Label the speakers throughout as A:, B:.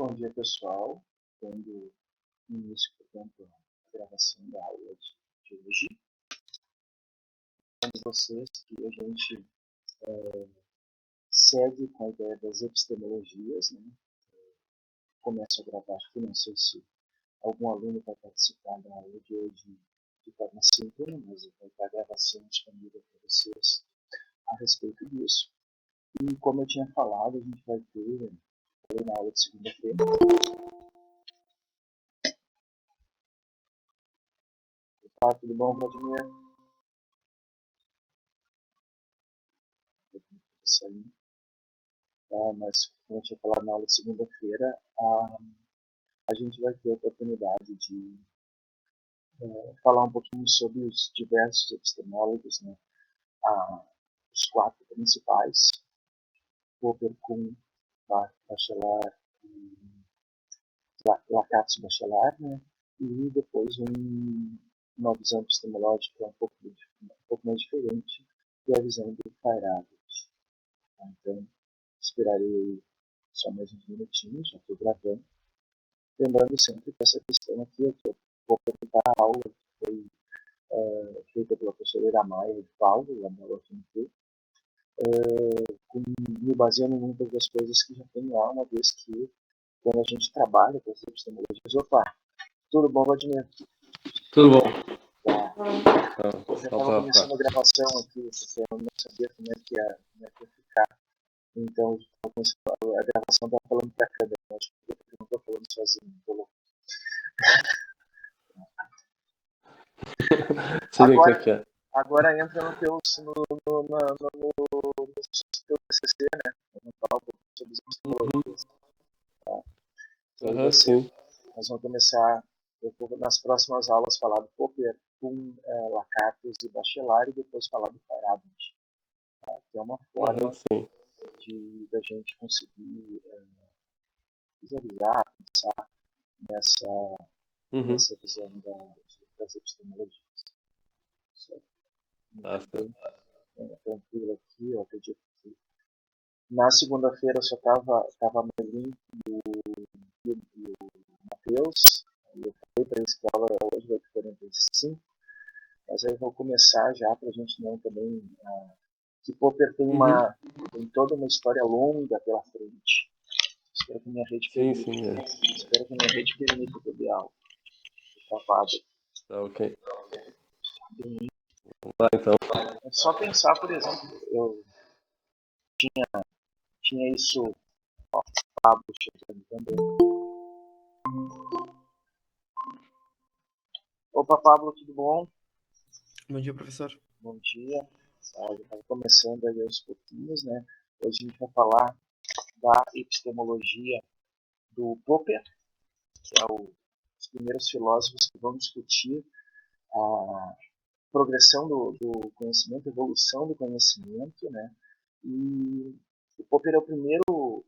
A: Bom dia, pessoal. Dando início, portanto, à gravação da aula de hoje. Lembrando vocês que a gente segue com a ideia das epistemologias, né? Começo a gravar aqui, não sei se algum aluno vai participar da aula de hoje de forma síncrona, mas vai estar a gravação disponível para vocês a respeito disso. E como eu tinha falado, a gente vai ter na aula de segunda-feira. Tá, tudo bom, Vladimir? Mas, como eu tinha falado na aula de segunda-feira, a gente vai ter a oportunidade de falar um pouquinho sobre os diversos epistemólogos, né? Os quatro principais, Popper, Kuhn, Bachelard e Lakats-Bachelard, né? E depois uma visão epistemológica um pouco mais diferente, que é a visão do Feyerabend. Então, esperarei só mais uns minutinhos, já estou gravando. Lembrando sempre que essa questão aqui, eu vou apresentar a aula que foi feita pela professora Iramaia de Paulo, lá na UFMT, me baseando em muitas das coisas que já tem lá, uma vez que quando a gente trabalha com as epistemologias. Opa, tudo bom, Vladimir?
B: Tudo bom.
A: Tá. Eu já estava começando a gravação aqui, porque eu não sabia como é que ia ficar. Então, a gravação estava falando para a câmera, acho que eu não estou falando sozinho. Agora entra no teu TCC, né? Vamos falar um pouco sobre as epistemologias. Tá? Então,
B: Sim.
A: Nós vamos começar nas próximas aulas falar do Popper, Kuhn, Lakats e Bachelard, e depois falar do Feyerabend. Tá? Que é uma forma da gente conseguir visualizar, pensar nessa visão das epistemologias. Certo? Tranquilo aqui, eu acredito que na segunda-feira eu só estava Melim e o Matheus. Eu falei para eles que a aula hoje vai ter 45, mas aí eu vou começar já para a gente não também. Que Popper tem toda uma história longa pela frente. Espero que minha rede permita. Espero que minha rede permita o tutorial. Travado.
B: Tá ok. Vamos lá então.
A: É só pensar, por exemplo, eu tinha isso. Ó, Pablo chegando também. Opa, Pablo, tudo bom?
C: Bom dia, professor.
A: Bom dia. Estava começando aí aos pouquinhos, né? Hoje a gente vai falar da epistemologia do Popper, que é os primeiros filósofos que vão discutir a progressão do conhecimento, a evolução do conhecimento, né? E o Popper é o primeiro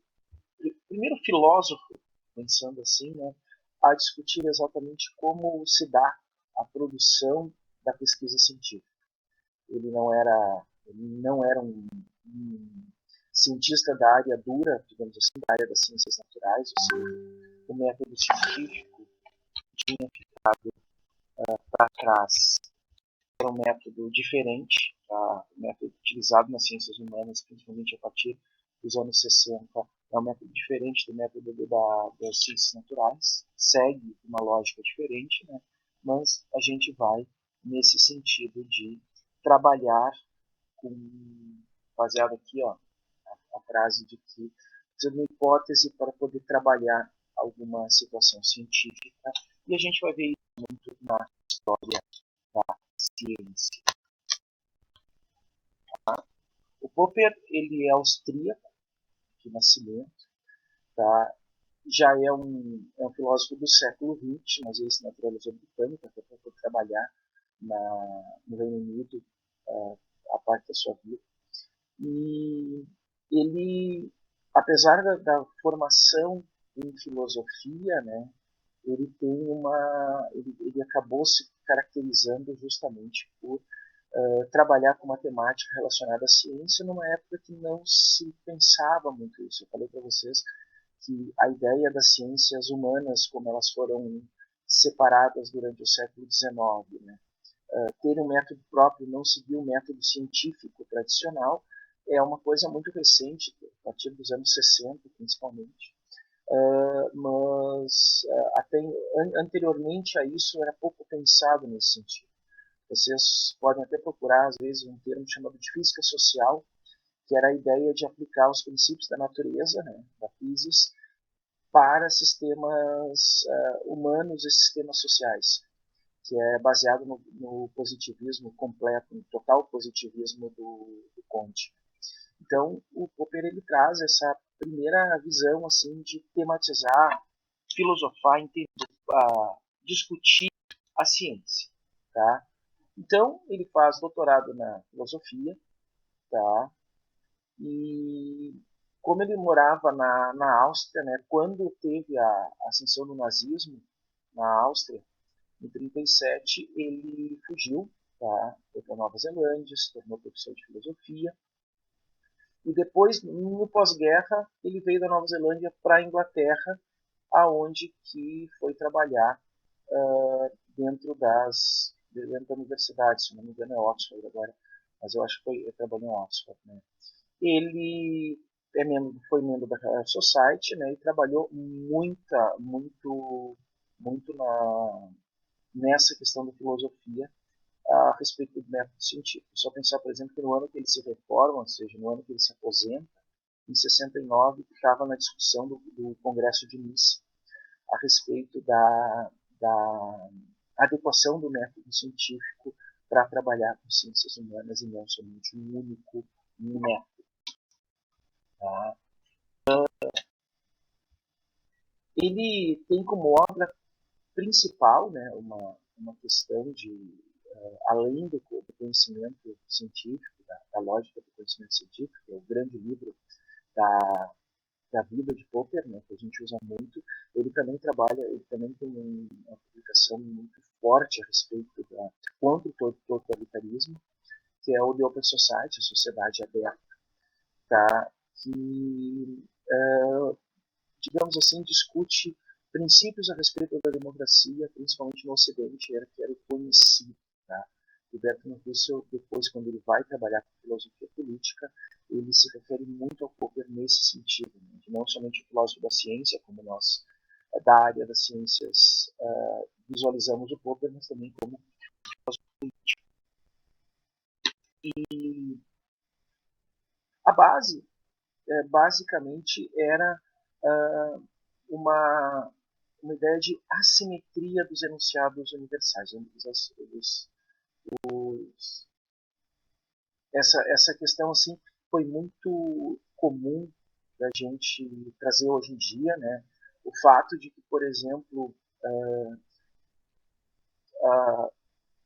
A: filósofo, pensando assim, né, a discutir exatamente como se dá a produção da pesquisa científica. Ele não era um cientista da área dura, digamos assim, da área das ciências naturais, ou seja, o método científico tinha ficado para trás. Era um método diferente, o método utilizado nas ciências humanas, principalmente a partir dos anos 60, é um método diferente do método das ciências naturais, segue uma lógica diferente, né? Mas a gente vai nesse sentido de trabalhar baseado aqui, ó, a frase de que precisa de uma hipótese para poder trabalhar alguma situação científica, e a gente vai ver isso muito na história da ciência. Tá? O Popper, ele é austríaco de nascimento, tá? Já é um filósofo do século XX, mas ele se naturalizou britânico, até para trabalhar no Reino Unido a parte da sua vida. E ele, apesar da formação em filosofia, né, ele acabou se caracterizando justamente por trabalhar com matemática relacionada à ciência numa época que não se pensava muito isso. Eu falei para vocês que a ideia das ciências humanas, como elas foram separadas durante o século XIX, né, ter um método próprio, não seguir o método científico tradicional, é uma coisa muito recente, a partir dos anos 60, principalmente. Mas até anteriormente a isso era pouco pensado nesse sentido. Vocês podem até procurar, às vezes, um termo chamado de física social, que era a ideia de aplicar os princípios da natureza, né, da física, para sistemas humanos e sistemas sociais, que é baseado no positivismo completo, no total positivismo do Comte. Então, o Popper ele traz essa primeira visão assim de tematizar, filosofar, entender, discutir a ciência, tá? Então, ele faz doutorado na filosofia, tá? E como ele morava na Áustria, né, quando teve a ascensão do nazismo na Áustria, em 1937, ele fugiu, tá? Foi para Nova Zelândia, se tornou professor de filosofia. E depois, no pós-guerra, ele veio da Nova Zelândia para a Inglaterra, aonde que foi trabalhar dentro da universidade, se não me engano é Oxford agora, mas eu acho que ele trabalhou em Oxford, né? Ele foi membro da Royal Society, né, e trabalhou muito nessa questão da filosofia a respeito do método científico. Só pensar, por exemplo, que no ano que ele se reforma, ou seja, no ano que ele se aposenta, em 69, estava na discussão do Congresso de Nice a respeito da adequação do método científico para trabalhar com ciências humanas e não somente um único método. Tá? Ele tem como obra principal, né, uma questão de além do conhecimento científico, da lógica do conhecimento científico, que é o grande livro da vida de Popper, né, que a gente usa muito. Ele também tem uma publicação muito forte a respeito contra o totalitarismo, que é o The Open Society, a Sociedade Aberta, tá? Que, digamos assim, discute princípios a respeito da democracia, principalmente no Ocidente, que era conhecido. Tá? O Bertrand Russell, depois, quando ele vai trabalhar com filosofia política, ele se refere muito ao Popper nesse sentido, né? De não somente o filósofo da ciência, como nós, da área das ciências, visualizamos o Popper, mas também como filósofo político. E a base, basicamente, era uma ideia de assimetria dos enunciados universais. Essa questão assim foi muito comum da gente trazer hoje em dia, né? O fato de que, por exemplo,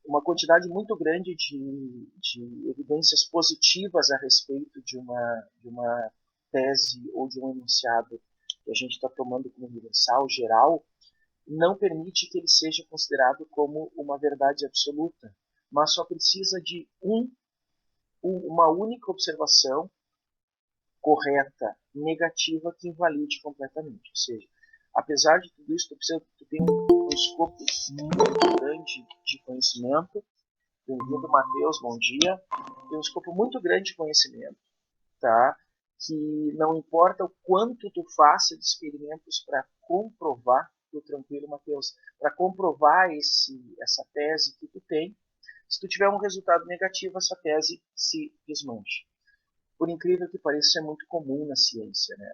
A: uma quantidade muito grande de evidências positivas a respeito de uma tese ou de um enunciado que a gente está tomando como universal, geral, não permite que ele seja considerado como uma verdade absoluta, mas só precisa de uma única observação correta, negativa, que invalide completamente. Ou seja, apesar de tudo isso, tu tem um escopo muito grande de conhecimento. Bem-vindo, Matheus, bom dia. Tem um escopo muito grande de conhecimento, tá? Que não importa o quanto tu faça de experimentos para comprovar, tu tranquilo, Matheus, para comprovar essa tese que tu tem, se tu tiver um resultado negativo, essa tese se desmancha. Por incrível que pareça, isso é muito comum na ciência, né?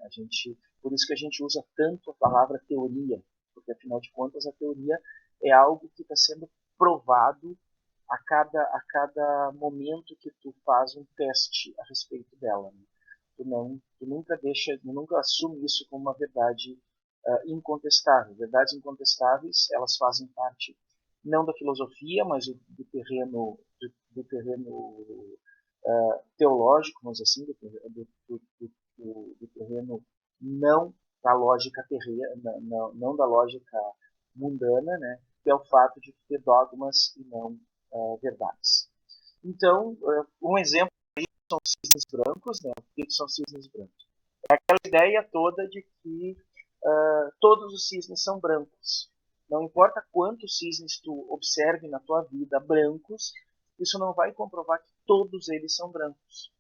A: Por isso que a gente usa tanto a palavra teoria, porque afinal de contas a teoria é algo que está sendo provado a cada momento que tu faz um teste a respeito dela. Né? Tu nunca assume isso como uma verdade incontestável. Verdades incontestáveis, elas fazem parte não da filosofia, mas do terreno teológico, vamos dizer assim, do terreno não da lógica terrena, não da lógica mundana, né? Que é o fato de ter dogmas e não verdades. Então, um exemplo são cisnes brancos, né? O que são cisnes brancos? É aquela ideia toda de que todos os cisnes são brancos. Não importa quantos cisnes tu observe na tua vida brancos, isso não vai comprovar que todos eles são brancos.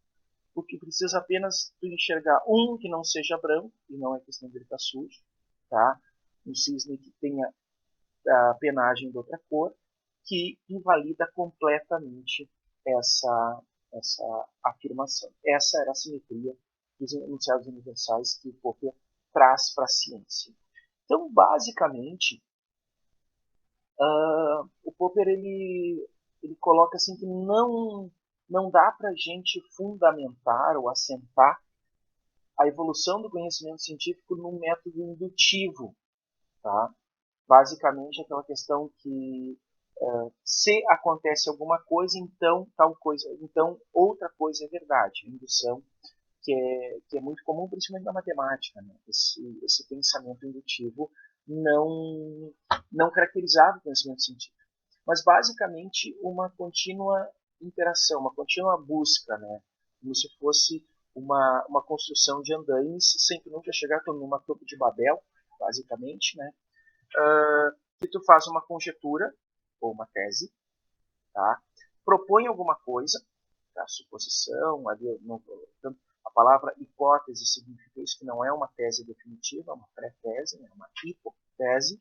A: Porque precisa apenas tu enxergar um que não seja branco, e não é questão de ele estar sujo, tá? Um cisne que tenha a penagem de outra cor, que invalida completamente essa afirmação. Essa era a simetria dos enunciados universais que o Popper traz para a ciência. Então, basicamente, o Popper ele coloca assim que não dá para a gente fundamentar ou assentar a evolução do conhecimento científico num método indutivo, tá? Basicamente aquela questão que se acontece alguma coisa, então tal coisa, então outra coisa é verdade. Indução que é muito comum, principalmente na matemática, né? Esse pensamento indutivo não caracterizado o conhecimento científico, mas basicamente uma contínua interação, uma contínua busca, né? Como se fosse uma construção de andaimes, sempre nunca chegar numa torre de Babel, basicamente, né? Que tu faz uma conjetura ou uma tese, tá? Propõe alguma coisa, tá? Suposição, a palavra hipótese significa isso, que não é uma tese definitiva, é uma pré-tese, é uma hipótese,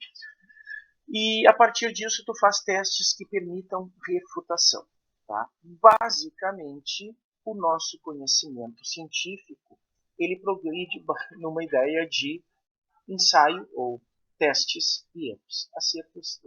A: e a partir disso tu faz testes que permitam refutação, tá? Basicamente, o nosso conhecimento científico ele progride numa ideia de ensaio ou testes e erros. Acertos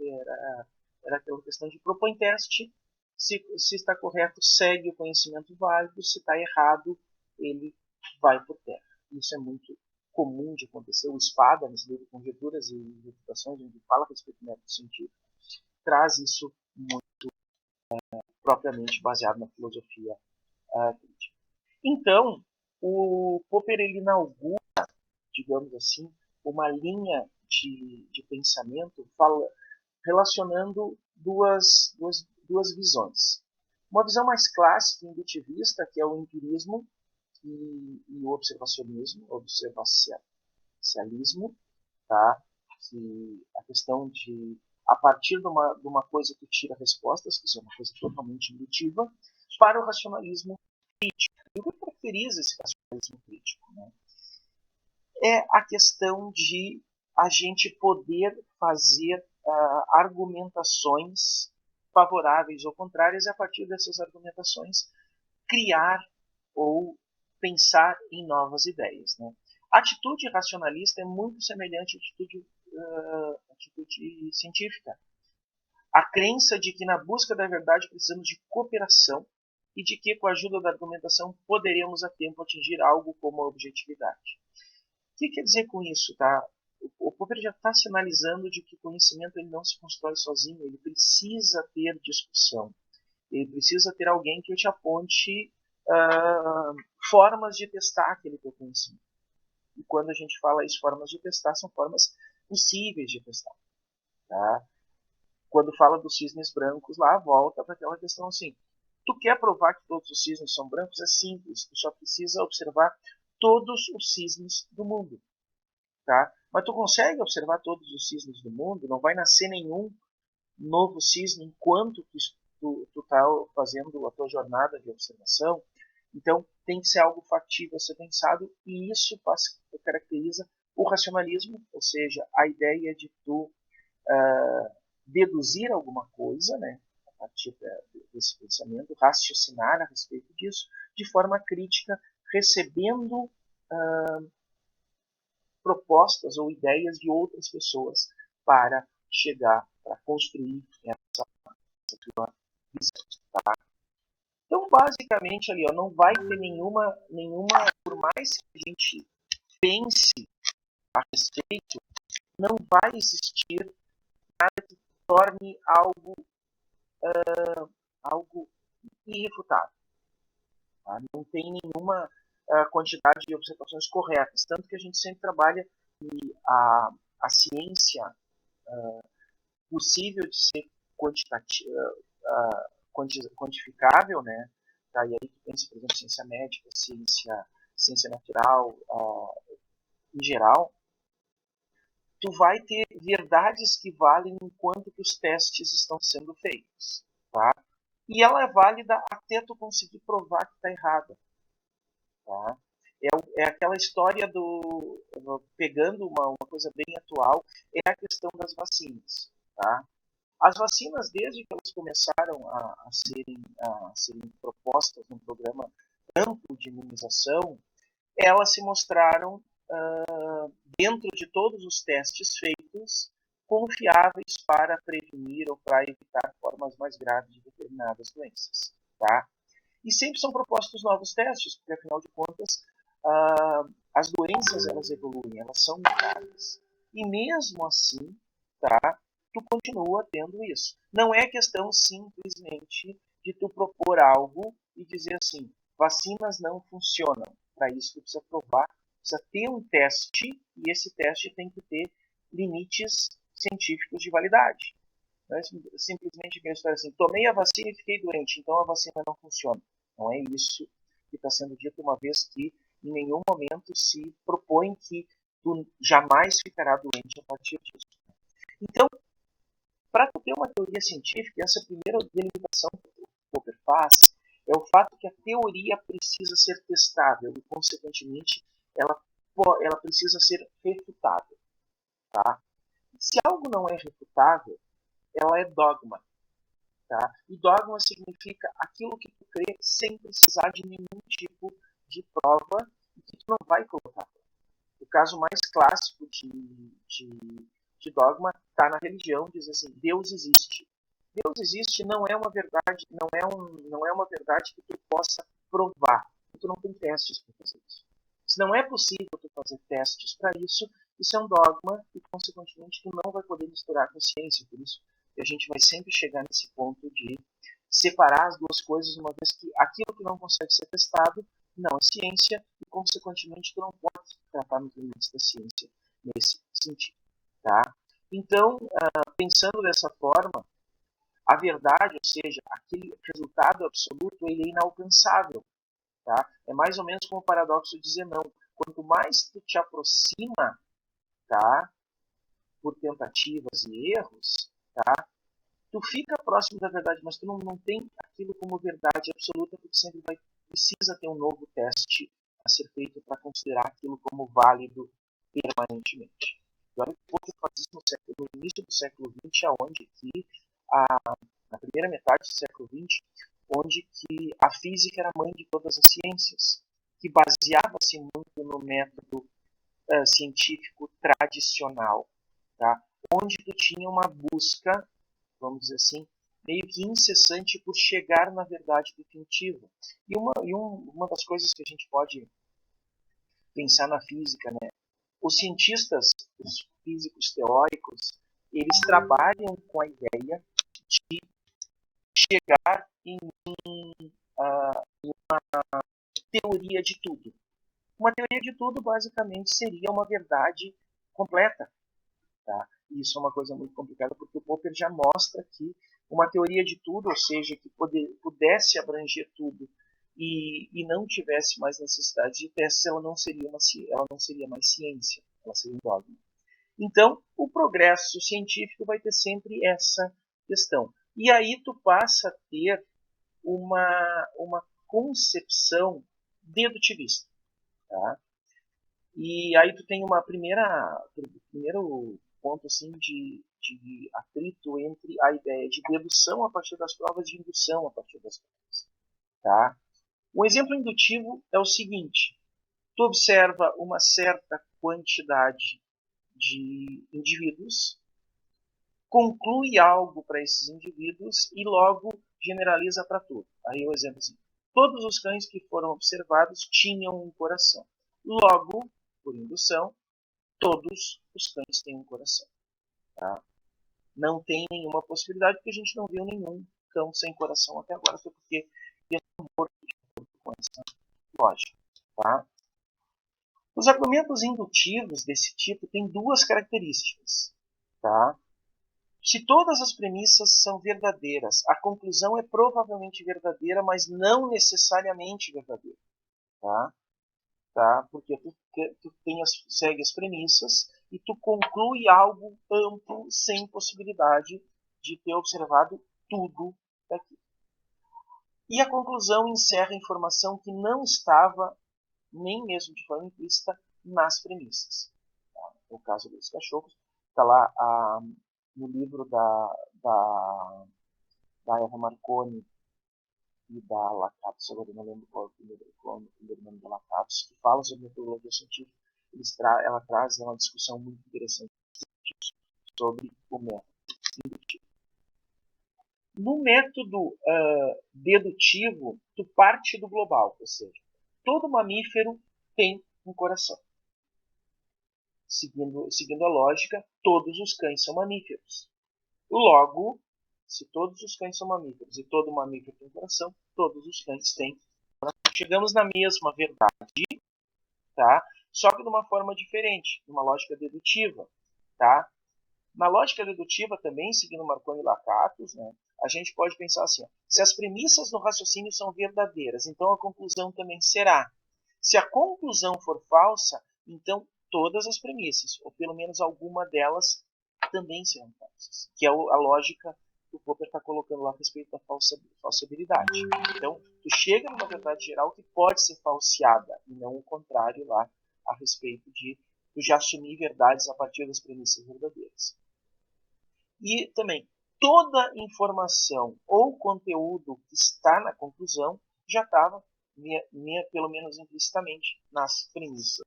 A: era aquela questão de propõe teste, se está correto, segue o conhecimento válido, se está errado, ele vai por terra. Isso é muito comum de acontecer. O Spada, nesse livro Conjecturas e Refutações, onde fala a respeito do método científico, traz isso muito propriamente baseado na filosofia crítica. Então, o Popper ele inaugura, digamos assim, uma linha de pensamento relacionando duas visões. Uma visão mais clássica, indutivista, que é o empirismo e o observacionismo, observacialismo, tá? Que a questão de, a partir de uma coisa tu tira respostas, que é uma coisa totalmente indutiva, para o racionalismo crítico. E o que caracteriza esse racionalismo crítico, né? É a questão de a gente poder fazer argumentações favoráveis ou contrárias e a partir dessas argumentações criar ou pensar em novas ideias, né? A atitude racionalista é muito semelhante à atitude científica. A crença de que na busca da verdade precisamos de cooperação e de que com a ajuda da argumentação poderemos a tempo atingir algo como a objetividade. O que quer dizer com isso, tá? O Popper já está sinalizando de que o conhecimento ele não se constrói sozinho, ele precisa ter discussão, ele precisa ter alguém que te aponte formas de testar aquele teu conhecimento. E quando a gente fala isso, formas de testar, são formas possíveis de testar. Tá? Quando fala dos cisnes brancos, lá volta para aquela questão assim, tu quer provar que todos os cisnes são brancos? É simples, tu só precisa observar todos os cisnes do mundo. Tá? Mas tu consegue observar todos os cisnes do mundo? Não vai nascer nenhum novo cisne enquanto tu está fazendo a tua jornada de observação. Então tem que ser algo factível a ser pensado e isso caracteriza o racionalismo, ou seja, a ideia de tu deduzir alguma coisa, né, a partir desse pensamento, raciocinar a respeito disso de forma crítica, recebendo propostas ou ideias de outras pessoas para chegar, para construir essa tua visão. Tá? Então, basicamente, ali, ó, não vai ter nenhuma, por mais que a gente pense a respeito, não vai existir nada que torne algo irrefutável. Tá? Não tem nenhuma quantidade de observações corretas. Tanto que a gente sempre trabalha que a ciência possível de ser quantificável, né? Tá? E aí tu pensa, por exemplo, ciência médica, ciência natural, em geral, tu vai ter verdades que valem enquanto que os testes estão sendo feitos, tá? E ela é válida até tu conseguir provar que está errada, tá? É aquela história pegando uma coisa bem atual, é a questão das vacinas, tá? As vacinas, desde que elas começaram a serem propostas num programa amplo de imunização, elas se mostraram, dentro de todos os testes feitos, confiáveis para prevenir ou para evitar formas mais graves de determinadas doenças. Tá? E sempre são propostos novos testes, porque afinal de contas, as doenças elas evoluem, elas são mutáveis. E mesmo assim, tá, tu continua tendo isso. Não é questão simplesmente de tu propor algo e dizer assim, vacinas não funcionam. Para isso tu precisa provar, precisa ter um teste, e esse teste tem que ter limites científicos de validade. Não é simplesmente aquela história assim, tomei a vacina e fiquei doente, então a vacina não funciona. Não é isso que está sendo dito, uma vez que em nenhum momento se propõe que tu jamais ficará doente a partir disso. Então, para tu ter uma teoria científica, essa primeira delimitação que o Popper faz é o fato que a teoria precisa ser testável e, consequentemente, ela precisa ser refutável. Tá? Se algo não é refutável, ela é dogma. Tá? E dogma significa aquilo que tu crê sem precisar de nenhum tipo de prova e que tu não vai colocar. O caso mais clássico de dogma está na religião, diz assim, Deus existe. Deus existe não é uma verdade, não é uma verdade que tu possa provar. Tu não tem testes para fazer isso. Se não é possível tu fazer testes para isso, isso é um dogma e, consequentemente, tu não vai poder misturar com ciência. Por isso que a gente vai sempre chegar nesse ponto de separar as duas coisas, uma vez que aquilo que não consegue ser testado não é ciência e, consequentemente, tu não pode tratar nos limites da ciência nesse sentido. Tá? Então, pensando dessa forma, a verdade, ou seja, aquele resultado absoluto, ele é inalcançável. Tá? É mais ou menos como o paradoxo de Zenão. Quanto mais tu te aproxima, tá, por tentativas e erros, tá, tu fica próximo da verdade, mas tu não tem aquilo como verdade absoluta, porque sempre precisa ter um novo teste a ser feito para considerar aquilo como válido permanentemente. E olha que Popper faz isso no início do século XX, aonde que na primeira metade do século XX, onde que a física era a mãe de todas as ciências, que baseava-se muito no método científico tradicional, tá? Onde tu tinha uma busca, vamos dizer assim, meio que incessante por chegar na verdade definitiva. E uma das coisas que a gente pode pensar na física, né? Os cientistas, os físicos teóricos, eles trabalham com a ideia de chegar em uma teoria de tudo. Uma teoria de tudo, basicamente, seria uma verdade completa. Tá? E isso é uma coisa muito complicada, porque o Popper já mostra que uma teoria de tudo, ou seja, que pudesse abranger tudo e não tivesse mais necessidade de testes, ela não seria mais ciência, ela seria um dogma. Então, o progresso científico vai ter sempre essa questão. E aí tu passa a ter uma concepção dedutivista. Tá? E aí tu tem primeiro ponto assim, de atrito entre a ideia de dedução a partir das provas e de indução a partir das provas. Tá? Um exemplo indutivo é o seguinte: tu observa uma certa quantidade de indivíduos, conclui algo para esses indivíduos e logo generaliza para tudo. Aí o exemplo assim: todos os cães que foram observados tinham um coração. Logo, por indução, todos os cães têm um coração. Tá? Não tem nenhuma possibilidade, porque a gente não viu nenhum cão sem coração até agora, só porque eles estão mortos de acordo com essa lógica. Tá? Os argumentos indutivos desse tipo têm duas características. Tá? Se todas as premissas são verdadeiras, a conclusão é provavelmente verdadeira, mas não necessariamente verdadeira. Tá? Tá? Porque tu segue as premissas e tu conclui algo amplo sem possibilidade de ter observado tudo daqui. E a conclusão encerra a informação que não estava, nem mesmo de forma implícita, nas premissas. Tá? No caso dos cachorros, está lá no livro da Eva Marconi e da Lakatos, agora eu não lembro qual é o primeiro nome da Lakatos, que fala sobre metodologia científica. Ela traz uma discussão muito interessante sobre o método indutivo. No método dedutivo, tu parte do global, ou seja, todo mamífero tem um coração. Seguindo a lógica, todos os cães são mamíferos. Logo, se todos os cães são mamíferos e todo mamífero tem coração, todos os cães têm coração. Chegamos na mesma verdade, tá? Só que de uma forma diferente, numa lógica dedutiva. Tá? Na lógica dedutiva também, seguindo Marconi e Lakatos, né, a gente pode pensar assim, ó, se as premissas do raciocínio são verdadeiras, então a conclusão também será. Se a conclusão for falsa, então todas as premissas, ou pelo menos alguma delas, também serão falsas. Que é a lógica que o Popper está colocando lá a respeito da falsibilidade. Então, tu chega numa verdade geral que pode ser falseada, e não o contrário lá a respeito de tu já assumir verdades a partir das premissas verdadeiras. E também, toda informação ou conteúdo que está na conclusão já estava, pelo menos implicitamente, nas premissas.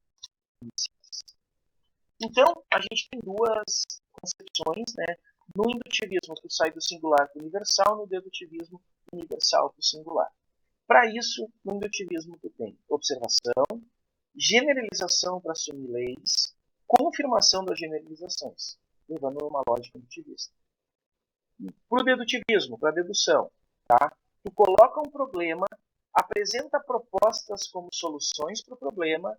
A: Então, a gente tem duas concepções, né? No indutivismo, tu sai do singular para o universal, no dedutivismo, do universal para o singular. Para isso, no indutivismo, tu tem observação, generalização para assumir leis, confirmação das generalizações, levando a uma lógica indutivista. Para o dedutivismo, para a dedução, tá? Tu coloca um problema, apresenta propostas como soluções para o problema,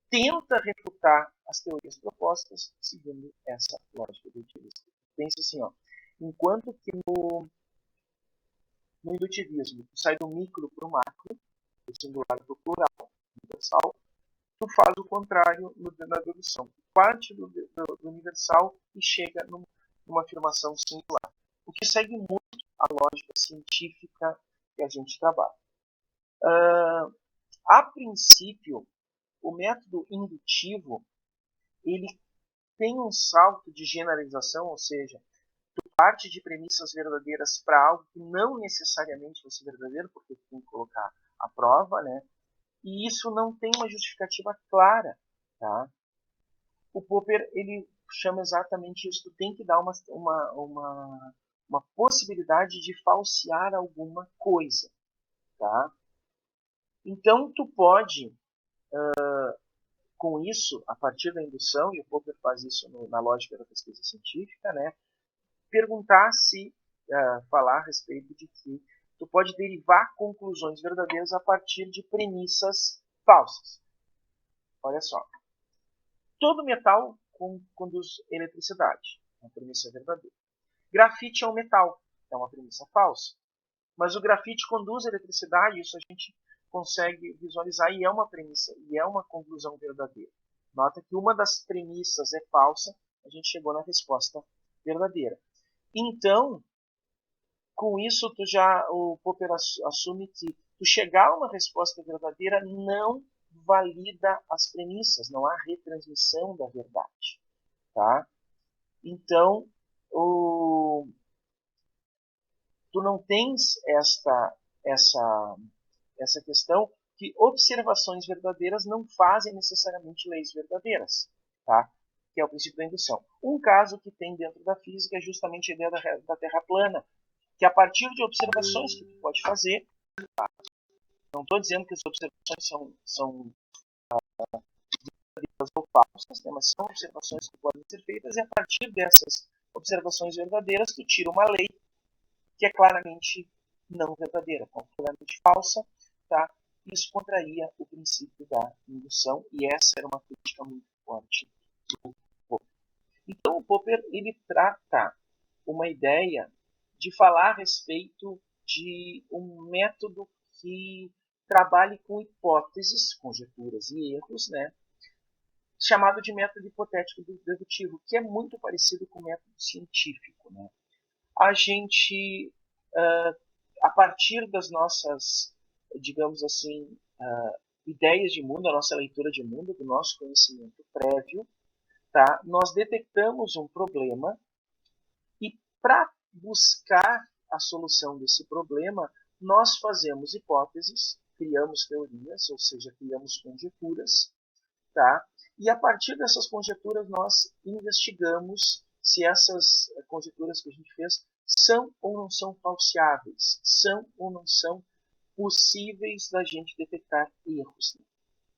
A: tenta refutar as teorias propostas seguindo essa lógica dedutivista. Pensa assim, ó, enquanto que no indutivismo tu sai do micro para o macro, do singular para o plural, universal, tu faz o contrário na dedução. Tu parte do universal e chega numa afirmação singular. O que segue muito a lógica científica que a gente trabalha. A princípio, o método indutivo ele tem um salto de generalização, ou seja, tu parte de premissas verdadeiras para algo que não necessariamente vai ser verdadeiro, porque tu tem que colocar a prova, né? E isso não tem uma justificativa clara, tá? O Popper ele chama exatamente isso. Tu tem que dar uma possibilidade de falsear alguma coisa, tá? Então tu pode com isso, a partir da indução, e o Popper faz isso na lógica da pesquisa científica, né, perguntar se, falar a respeito de que tu pode derivar conclusões verdadeiras a partir de premissas falsas. Olha só. Todo metal conduz eletricidade. É uma premissa verdadeira. Grafite é um metal. É uma premissa falsa. Mas o grafite conduz eletricidade, isso a gente consegue visualizar e é uma premissa, e é uma conclusão verdadeira. Nota que uma das premissas é falsa, a gente chegou na resposta verdadeira. Então, com isso, o Popper assume que tu chegar a uma resposta verdadeira não valida as premissas, não há retransmissão da verdade. Tá? Então, tu não tens essa questão que observações verdadeiras não fazem necessariamente leis verdadeiras, tá? Que é o princípio da indução. Um caso que tem dentro da física é justamente a ideia da Terra plana, que a partir de observações que tu pode fazer, tá? Não estou dizendo que as observações são verdadeiras ou falsas, né? Mas são observações que podem ser feitas e a partir dessas observações verdadeiras tu tira uma lei que é claramente não verdadeira, completamente falsa, tá? Isso contraria o princípio da indução e essa era uma crítica muito forte do Popper. Então o Popper ele trata uma ideia de falar a respeito de um método que trabalhe com hipóteses, conjecturas e erros, né? chamado de método hipotético dedutivo, que é muito parecido com o método científico, né? A gente, a partir das nossas, digamos assim, ideias de mundo, a nossa leitura de mundo, do nosso conhecimento prévio, tá? Nós detectamos um problema e, para buscar a solução desse problema, nós fazemos hipóteses, criamos teorias, ou seja, criamos conjecturas, tá? E a partir dessas conjecturas nós investigamos se essas conjecturas que a gente fez são ou não são falseáveis, são ou não são possíveis da gente detectar erros.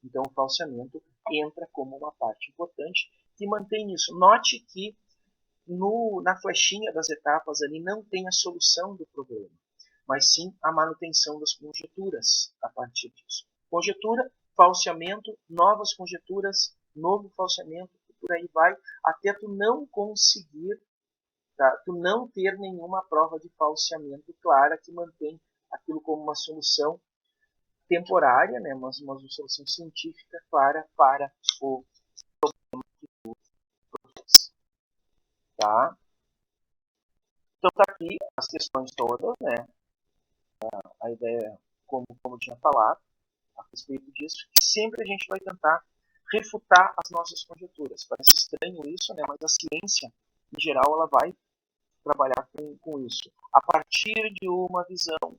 A: Então o falseamento entra como uma parte importante que mantém isso. Note que na flechinha das etapas ali não tem a solução do problema, mas sim a manutenção das conjecturas a partir disso. Conjectura, falseamento, novas conjecturas, novo falseamento, e por aí vai, até tu não conseguir, tá? Tu não ter nenhuma prova de falseamento clara que mantém aquilo como uma solução temporária, né? Mas uma solução científica clara para o processo. Tá? Então tá aqui as questões todas, né? A ideia, como eu tinha falado, a respeito disso, que sempre a gente vai tentar refutar as nossas conjecturas. Parece estranho isso, né? Mas a ciência, em geral, ela vai trabalhar com isso. A partir de uma visão,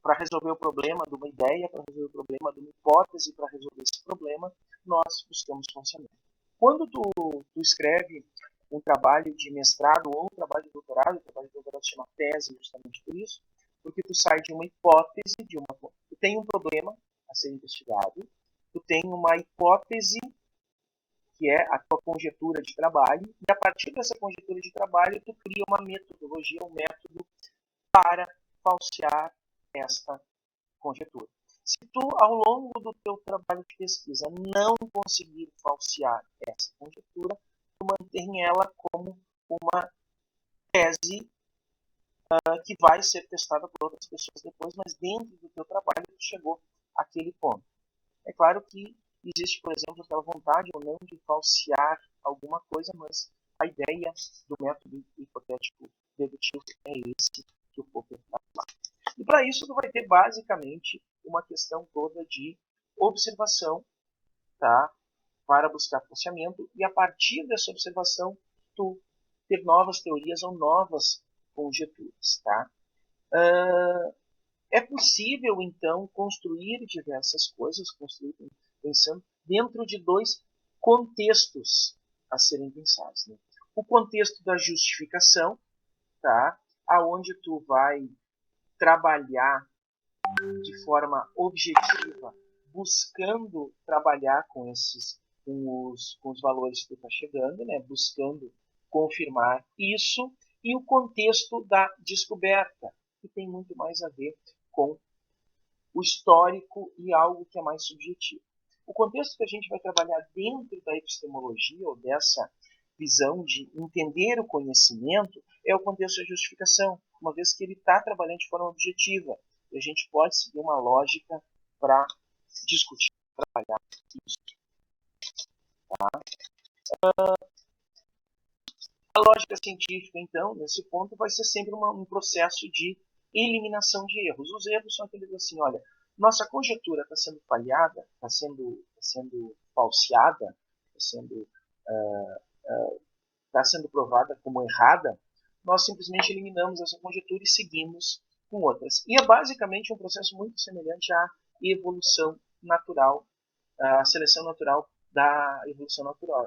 A: para resolver o problema de uma ideia, para resolver o problema de uma hipótese, para resolver esse problema, nós buscamos funcionamento. Quando tu escreve um trabalho de mestrado ou um trabalho de doutorado, o trabalho de doutorado se chama tese justamente por isso, porque tu sai de uma hipótese, tu tem um problema a ser investigado, tu tem uma hipótese que é a tua conjectura de trabalho, e a partir dessa conjectura de trabalho tu cria uma metodologia, um método para falsear esta conjectura. Se tu, ao longo do teu trabalho de pesquisa, não conseguir falsear essa conjectura, tu mantém ela como uma tese que vai ser testada por outras pessoas depois, mas dentro do teu trabalho tu chegou àquele ponto. É claro que existe, por exemplo, aquela vontade ou não de falsear alguma coisa, mas a ideia do método hipotético dedutivo é esse que o Popper está lá. E para isso tu vai ter basicamente uma questão toda de observação, tá? Para buscar falseamento, e a partir dessa observação tu ter novas teorias ou novas conjecturas, tá? É possível então construir diversas coisas, pensando dentro de dois contextos a serem pensados, né? O contexto da justificação, tá? Aonde tu vai trabalhar de forma objetiva, buscando trabalhar com os valores que tu está chegando, né? Buscando confirmar isso, e o contexto da descoberta, que tem muito mais a ver com o histórico e algo que é mais subjetivo. O contexto que a gente vai trabalhar dentro da epistemologia, ou dessa visão de entender o conhecimento, é o contexto da justificação, uma vez que ele está trabalhando de forma objetiva. E a gente pode seguir uma lógica para discutir, trabalhar isso. Tá? A lógica científica, então, nesse ponto, vai ser sempre um processo de eliminação de erros. Os erros são aqueles assim, olha, nossa conjectura está sendo falhada, está sendo falseada, está sendo provada como errada, nós simplesmente eliminamos essa conjectura e seguimos com outras. E é basicamente um processo muito semelhante à evolução natural, à seleção natural da evolução natural,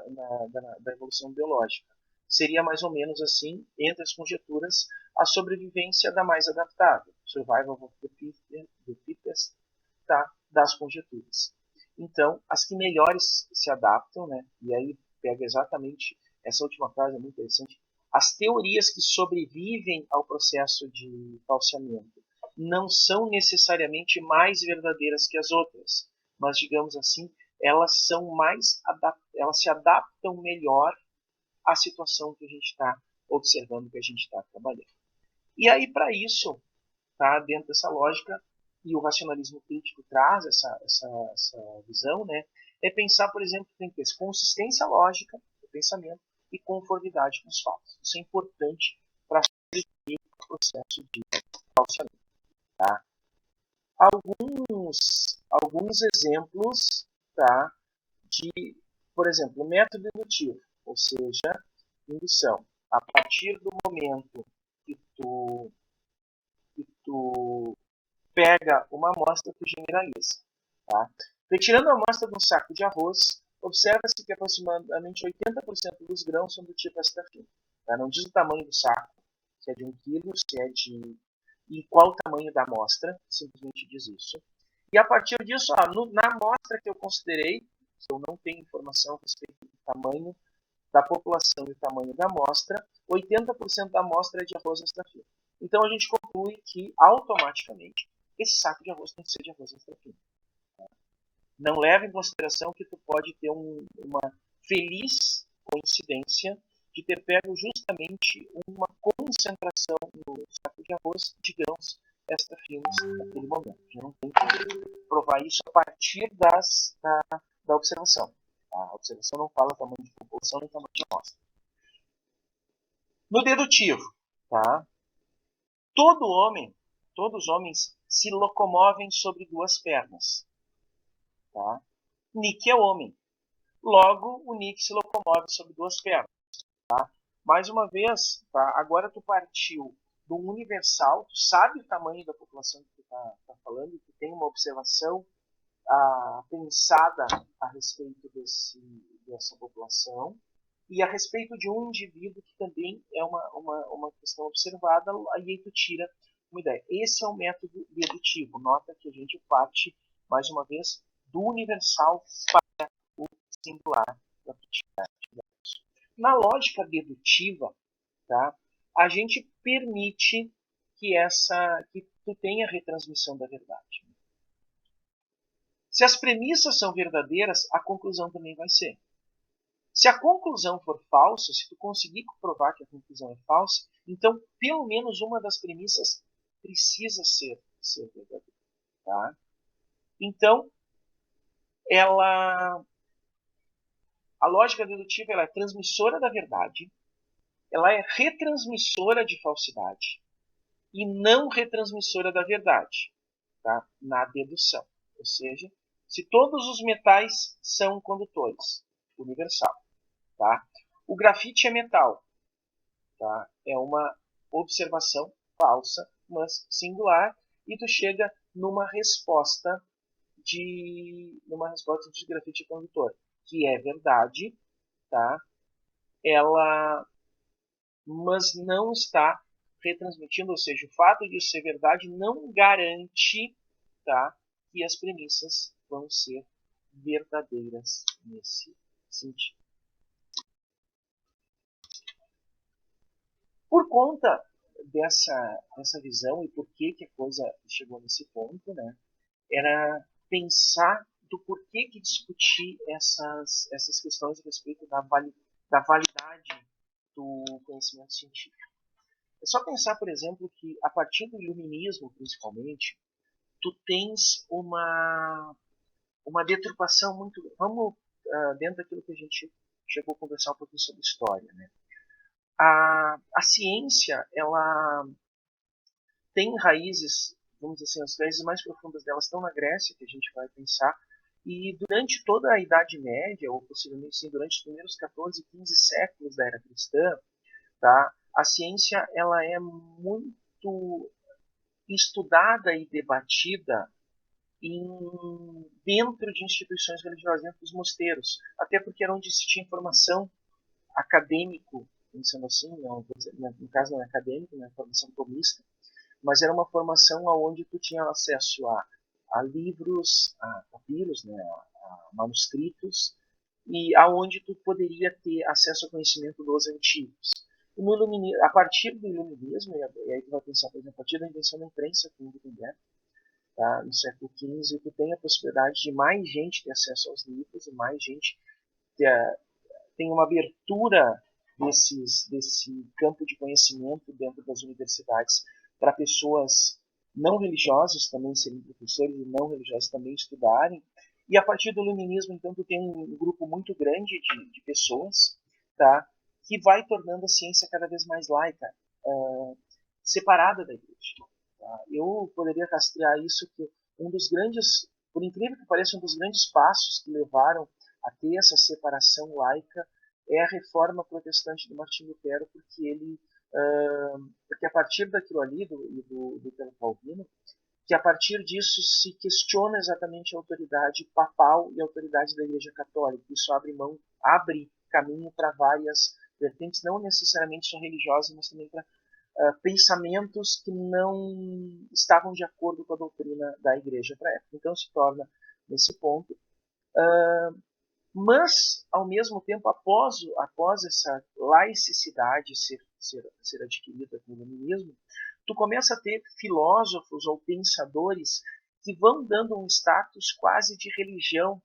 A: da evolução biológica. Seria mais ou menos assim, entre as conjecturas, a sobrevivência da mais adaptável, survival of the fittest, tá, das conjecturas. Então, as que melhores se adaptam, né, e aí pega exatamente essa última frase, é muito interessante, as teorias que sobrevivem ao processo de falseamento não são necessariamente mais verdadeiras que as outras, mas, digamos assim, elas se adaptam melhor à situação que a gente está observando, que a gente está trabalhando. E aí, para isso, tá, dentro dessa lógica, e o racionalismo crítico traz essa visão, né, é pensar, por exemplo, que tem que ter consistência lógica do pensamento e conformidade com os fatos. Isso é importante para o processo de falseamento. Tá? Alguns exemplos, tá, de, por exemplo, método indutivo, ou seja, indução. A partir do momento que tu pega uma amostra, tu generaliza. Tá? Retirando a amostra de um saco de arroz, observa-se que aproximadamente 80% dos grãos são do tipo extra fino. Tá? Não diz o tamanho do saco, se é de 1 quilo, se é de... e qual o tamanho da amostra, simplesmente diz isso. E a partir disso, na amostra que eu considerei, se eu não tenho informação a respeito do tamanho da população e o tamanho da amostra, 80% da amostra é de arroz extra fino. Então a gente conclui que, automaticamente, esse saco de arroz tem que ser de arroz extra fino. Não leva em consideração que tu pode ter uma feliz coincidência de ter pego justamente uma concentração no saco de arroz de grãos extra finos naquele momento. Já não tem que provar isso a partir da observação. A observação não fala tamanho de população nem tamanho de amostra. No dedutivo, tá? Todos os homens se locomovem sobre 2 pernas. Tá? Nick é homem. Logo, o Nick se locomove sobre 2 pernas. Tá? Mais uma vez, tá? Agora tu partiu do universal, tu sabe o tamanho da população que tu tá falando, tu tem uma observação pensada a respeito dessa população, e a respeito de um indivíduo que também é uma questão observada, aí tu tira uma ideia. Esse é o método dedutivo. Nota que a gente parte, mais uma vez, do universal para o singular. Na lógica dedutiva, tá, a gente permite que tu tenha retransmissão da verdade. Se as premissas são verdadeiras, a conclusão também vai ser. Se a conclusão for falsa, se tu conseguir provar que a conclusão é falsa, então pelo menos uma das premissas precisa ser verdadeira. Tá? Então, a lógica dedutiva ela é transmissora da verdade, ela é retransmissora de falsidade e não retransmissora da verdade, tá? Na dedução. Ou seja, se todos os metais são condutores, universal. Tá? O grafite é metal. Tá? É uma observação falsa, mas singular, e tu chega numa resposta de grafite condutor, que é verdade, tá? Mas não está retransmitindo, ou seja, o fato de ser verdade não garante, tá, que as premissas vão ser verdadeiras nesse sentido. Por conta dessa visão e por que a coisa chegou nesse ponto, né, era pensar do porquê que discutir essas questões a respeito da validade do conhecimento científico. É só pensar, por exemplo, que a partir do iluminismo, principalmente, tu tens uma deturpação muito... Vamos dentro daquilo que a gente chegou a conversar um pouquinho sobre história, né? A ciência, ela tem raízes, vamos dizer assim, as raízes mais profundas delas estão na Grécia, que a gente vai pensar, e durante toda a Idade Média, ou possivelmente sim, durante os primeiros 14, 15 séculos da era cristã, tá, a ciência ela é muito estudada e debatida dentro de instituições religiosas, dentro dos mosteiros, até porque era onde se tinha informação acadêmico, pensando assim, não, no caso não é acadêmico, não é formação tomista, mas era uma formação onde tu tinha acesso a livros, a papiros, né, a manuscritos, e aonde tu poderia ter acesso ao conhecimento dos antigos. A partir do iluminismo, e aí tu vai pensar, por exemplo, a partir da invenção da imprensa com Gutenberg, tá, no século XV, tu tem a possibilidade de mais gente ter acesso aos livros, e mais gente tem uma abertura desse campo de conhecimento dentro das universidades para pessoas não religiosas também serem professores e não religiosos também estudarem, E a partir do iluminismo, então, tu tem um grupo muito grande de pessoas, tá, que vai tornando a ciência cada vez mais laica, separada da igreja. Tá? Eu poderia rastrear isso que um dos grandes, por incrível que pareça, um dos grandes passos que levaram a ter essa separação laica é a reforma protestante de Martim Lutero, porque a partir daquilo ali, do Lutero Calvino, que a partir disso se questiona exatamente a autoridade papal e a autoridade da Igreja Católica. Isso abre caminho para várias vertentes, não necessariamente só religiosas, mas também para pensamentos que não estavam de acordo com a doutrina da Igreja para a época. Então se torna, nesse ponto, mas, ao mesmo tempo, após essa laicidade ser adquirida pelo iluminismo, tu começa a ter filósofos ou pensadores que vão dando um status quase de religião,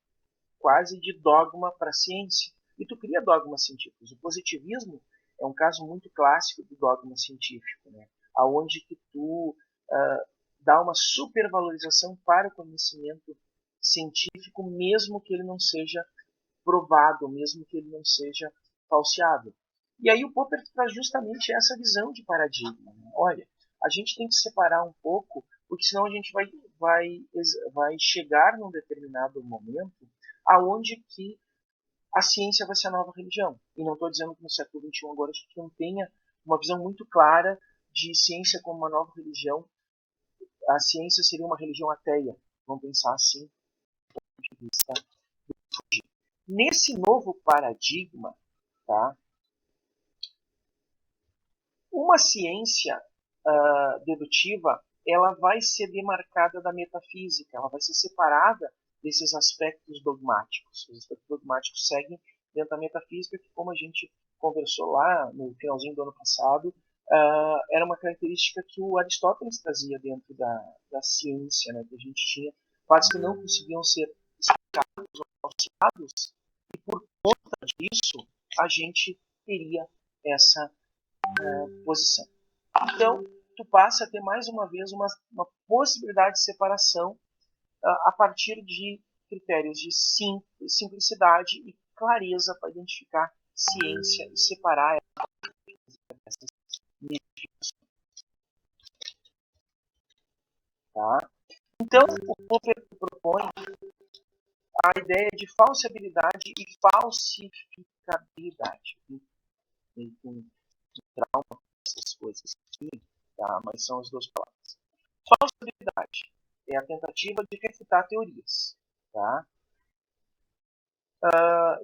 A: quase de dogma para a ciência. E tu cria dogmas científicos. O positivismo é um caso muito clássico do dogma científico, né? Onde que tu dá uma supervalorização para o conhecimento científico, mesmo que ele não seja provado, mesmo que ele não seja falseado. E aí o Popper traz justamente essa visão de paradigma. Né? Olha, a gente tem que separar um pouco, porque senão a gente vai chegar num determinado momento aonde que a ciência vai ser a nova religião. E não estou dizendo que no século XXI agora a gente não tenha uma visão muito clara de ciência como uma nova religião. A ciência seria uma religião ateia, vamos pensar assim, do ponto de vista. Nesse novo paradigma, tá, uma ciência dedutiva ela vai ser demarcada da metafísica, ela vai ser separada desses aspectos dogmáticos. Os aspectos dogmáticos seguem dentro da metafísica, que, como a gente conversou lá no finalzinho do ano passado, era uma característica que o Aristóteles trazia dentro da ciência, né, que a gente tinha fatos que não conseguiam ser explicados ou falseados, e por conta disso a gente teria essa posição. Então, tu passa a ter mais uma vez uma possibilidade de separação a partir de critérios de simplicidade e clareza para identificar ciência e separar essas nidificações. Tá? Então, o Popper propõe a ideia de falsibilidade e falsificabilidade. Tem trauma essas coisas aqui, tá? Mas são as duas palavras. Falsibilidade é a tentativa de refutar teorias. Tá?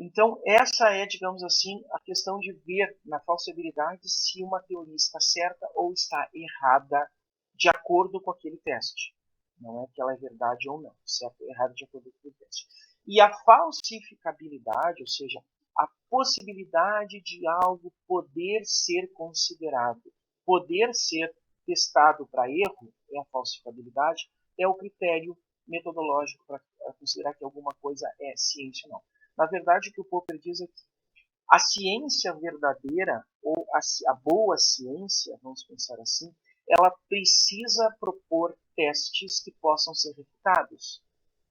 A: Então, essa é, digamos assim, a questão de ver na falsibilidade se uma teoria está certa ou está errada de acordo com aquele teste. Não é que ela é verdade ou não, certo ou errado de acordo com aquele teste. E a falsificabilidade, ou seja, a possibilidade de algo poder ser considerado, poder ser testado para erro, é a falsificabilidade, é o critério metodológico para considerar que alguma coisa é ciência ou não. Na verdade, o que o Popper diz é que a ciência verdadeira, ou a boa ciência, vamos pensar assim, ela precisa propor testes que possam ser refutados.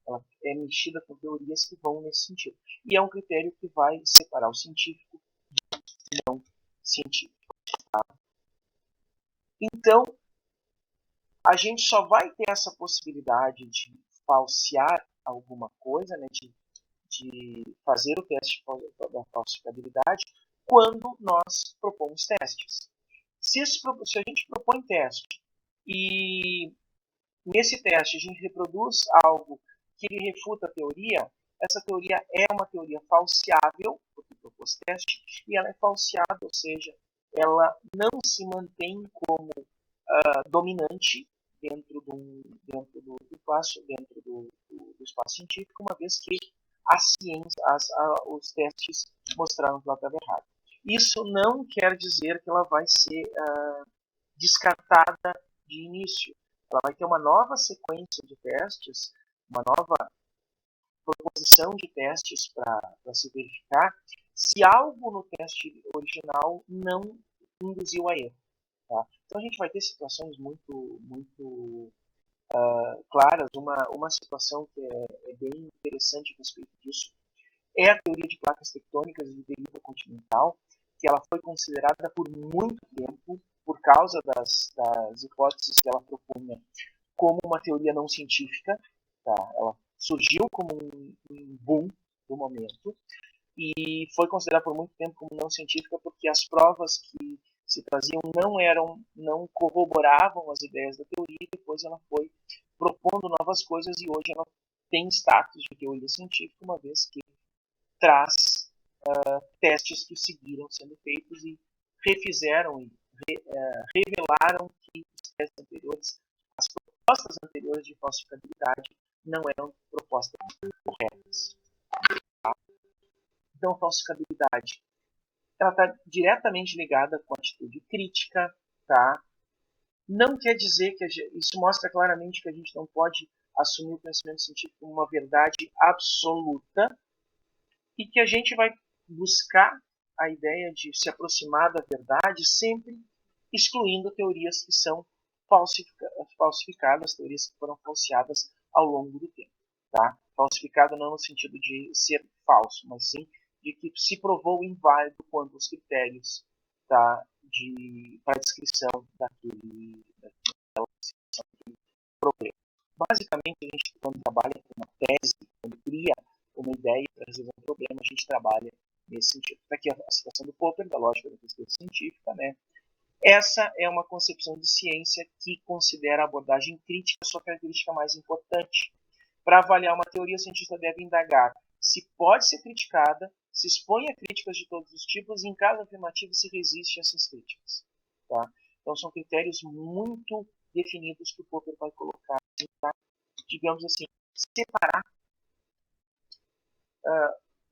A: Ela é mexida com teorias que vão nesse sentido. E é um critério que vai separar o científico do não científico. Tá? Então, a gente só vai ter essa possibilidade de falsear alguma coisa, né, de fazer o teste da falsificabilidade quando nós propomos testes. Se a gente propõe teste e nesse teste a gente reproduz algo que refuta a teoria, essa teoria é uma teoria falseável, porque propôs teste, e ela é falseada, ou seja, ela não se mantém como dominante dentro do espaço científico, uma vez que a ciência, os testes mostraram que ela estava errada. Isso não quer dizer que ela vai ser descartada de início. Ela vai ter uma nova sequência de testes, uma nova proposição de testes para se verificar se algo no teste original não induziu a erro. Tá? Então a gente vai ter situações muito claras. Uma situação que é bem interessante a respeito disso é a teoria de placas tectônicas de deriva continental, que ela foi considerada por muito tempo, por causa das hipóteses que ela propunha, como uma teoria não científica. Tá? Ela surgiu como um boom do momento e foi considerada por muito tempo como não científica porque as provas que se traziam não corroboravam as ideias da teoria, e depois ela foi propondo novas coisas e hoje ela tem status de teoria científica, uma vez que traz testes que seguiram sendo feitos e refizeram e revelaram que os testes anteriores, as propostas anteriores de falsificabilidade não eram propostas corretas. Tá? Então, falsificabilidade ela está diretamente ligada com a atitude crítica. Tá? Não quer dizer que isso mostra claramente que a gente não pode assumir o conhecimento científico como uma verdade absoluta e que a gente vai buscar a ideia de se aproximar da verdade sempre excluindo teorias que são falsificadas, teorias que foram falseadas ao longo do tempo. Tá? Falsificado não no sentido de ser falso, mas sim de que se provou inválido quanto aos critérios, tá, para a descrição daquele problema. Basicamente, a gente, quando trabalha com uma tese, quando cria uma ideia para resolver um problema, a gente trabalha nesse sentido. Aqui a situação do Popper, da lógica da pesquisa científica, né? Essa é uma concepção de ciência que considera a abordagem crítica sua característica mais importante. Para avaliar uma teoria, o cientista deve indagar se pode ser criticada, se expõe a críticas de todos os tipos e, em caso afirmativo, se resiste a essas críticas. Tá? Então, são critérios muito definidos que o Popper vai colocar, tá? Digamos assim, separar,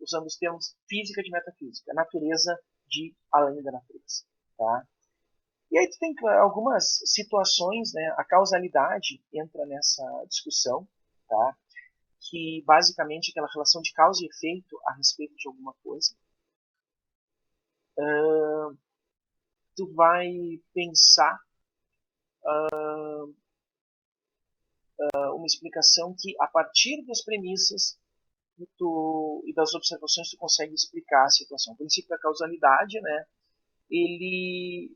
A: usando os termos física de metafísica, natureza de além da natureza. Tá? E aí tu tem algumas situações, né? A causalidade entra nessa discussão, tá? Que basicamente é aquela relação de causa e efeito a respeito de alguma coisa. Tu vai pensar uma explicação que, a partir das premissas e das observações, tu consegue explicar a situação. O princípio da causalidade, né? Ele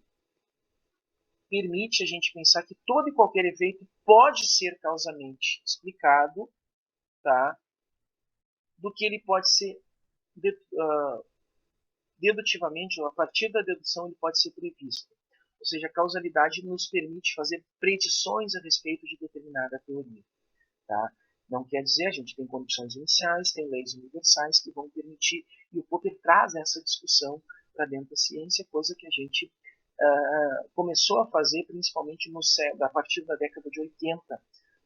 A: permite a gente pensar que todo e qualquer efeito pode ser causamente explicado, tá? Do que ele pode ser dedutivamente, ou a partir da dedução, ele pode ser previsto. Ou seja, a causalidade nos permite fazer predições a respeito de determinada teoria. Tá? Não quer dizer, a gente tem condições iniciais, tem leis universais que vão permitir, e o Popper traz essa discussão para dentro da ciência, coisa que a gente começou a fazer principalmente a partir da década de 80,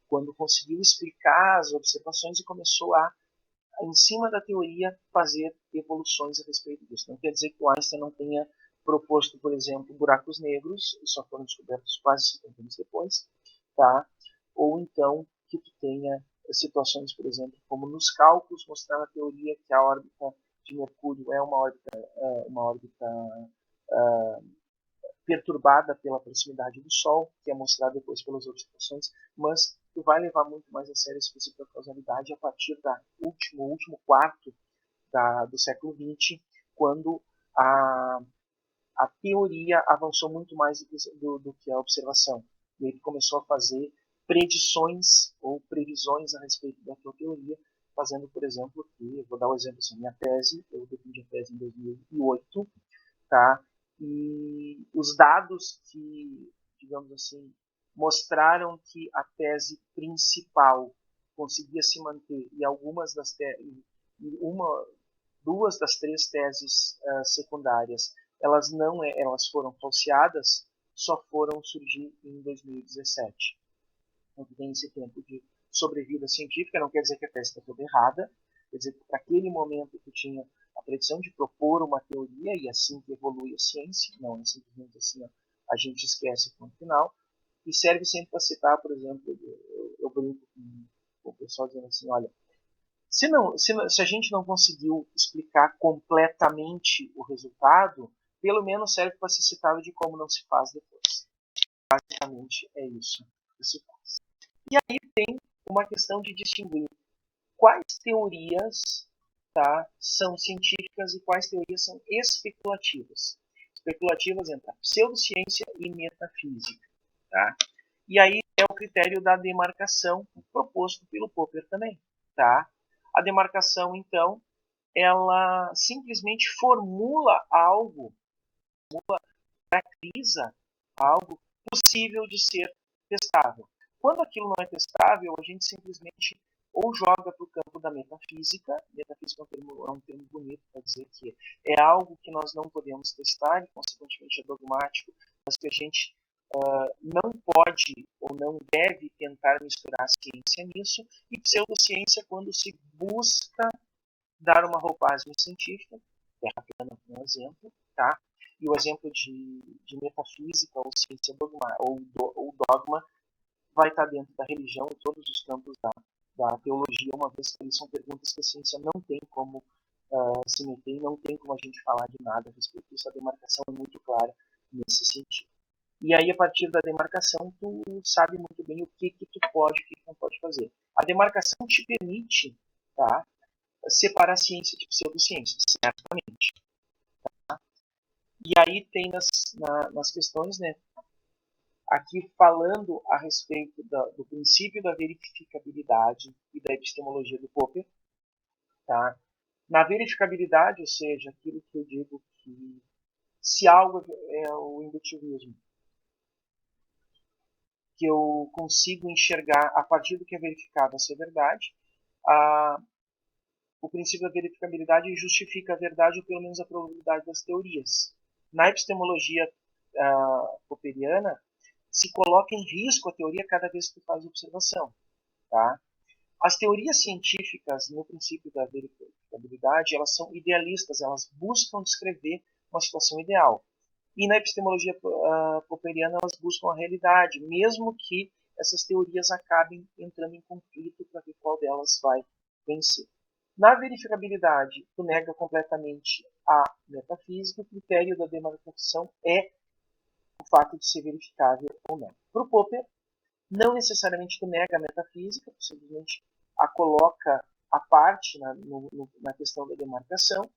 A: quando conseguiu explicar as observações e começou a, em cima da teoria, fazer evoluções a respeito disso. Não quer dizer que o Einstein não tenha proposto, por exemplo, buracos negros, e só foram descobertos quase 50 anos depois, tá? Ou então que tu tenha situações, por exemplo, como nos cálculos, mostrar na teoria que a órbita de Mercúrio é uma órbita perturbada pela proximidade do Sol, que é mostrado depois pelas observações, mas tu vai levar muito mais a sério esse princípio da causalidade a partir do último quarto do século XX, quando a teoria avançou muito mais do que a observação. E ele começou a fazer predições ou previsões a respeito da tua teoria, fazendo, por exemplo, eu vou dar um exemplo assim, minha tese, eu defendi a tese em 2008, tá? E os dados que, digamos assim, mostraram que a tese principal conseguia se manter e duas das três teses secundárias elas foram falseadas, só foram surgir em 2017. Então tem esse tempo de sobrevida científica, não quer dizer que a tese está toda errada, quer dizer que para aquele momento tu tinha a predição de propor uma teoria e assim que evolui a ciência, não é simplesmente assim, a gente esquece no final, e serve sempre para citar, por exemplo, eu brinco com o pessoal dizendo assim, olha, se a gente não conseguiu explicar completamente o resultado, pelo menos serve para ser citado de como não se faz depois. Basicamente é isso que se faz. E aí tem uma questão de distinguir quais teorias, tá, são científicas e quais teorias são especulativas. Especulativas entre a pseudociência e metafísica. Tá? E aí é o critério da demarcação proposto pelo Popper também. Tá? A demarcação, então, ela simplesmente formula algo, caracteriza algo possível de ser testável. Quando aquilo não é testável, a gente simplesmente ou joga para o campo da metafísica. Metafísica é um termo bonito para dizer que é algo que nós não podemos testar e, consequentemente, é dogmático, mas que a gente não pode ou não deve tentar misturar a ciência nisso. E pseudociência quando se busca dar uma roupagem científica, Terra plana é um exemplo, tá? E o exemplo de metafísica ou ciência dogma, ou dogma vai estar dentro da religião e todos os campos da teologia, uma vez que eles são perguntas que a ciência não tem como se meter, não tem como a gente falar de nada a respeito disso. A demarcação é muito clara nesse sentido. E aí, a partir da demarcação, tu sabe muito bem o que tu pode e o que não pode fazer. A demarcação te permite, tá, separar a ciência de pseudociência, certamente. Tá? E aí tem nas questões, né, aqui falando a respeito do princípio da verificabilidade e da epistemologia do Popper. Tá? Na verificabilidade, ou seja, aquilo que eu digo que se algo é o indutivismo, que eu consigo enxergar a partir do que é verificável ser verdade, o princípio da verificabilidade justifica a verdade ou pelo menos a probabilidade das teorias. Na epistemologia popperiana, se coloca em risco a teoria cada vez que tu faz observação. Tá? As teorias científicas, no princípio da verificabilidade, elas são idealistas, elas buscam descrever uma situação ideal. E na epistemologia popperiana, elas buscam a realidade, mesmo que essas teorias acabem entrando em conflito para ver qual delas vai vencer. Na verificabilidade, tu nega completamente a metafísica, o critério da demarcação é o fato de ser verificável ou não. Para o Popper, não necessariamente tu nega a metafísica, tu simplesmente a coloca à parte na questão da demarcação,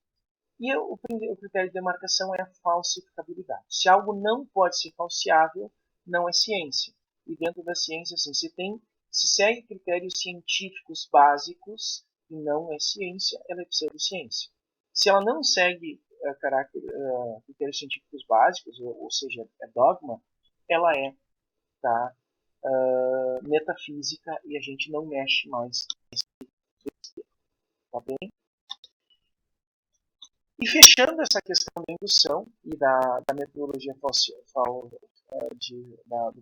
A: e o critério de demarcação é a falsificabilidade. Se algo não pode ser falseável, não é ciência. E dentro da ciência, assim, se segue critérios científicos básicos e não é ciência, ela é pseudociência. Se ela não segue critérios científicos básicos, ou seja, é dogma, ela é, tá, metafísica e a gente não mexe mais nesse tema, tá bem? E fechando essa questão da indução e da metodologia do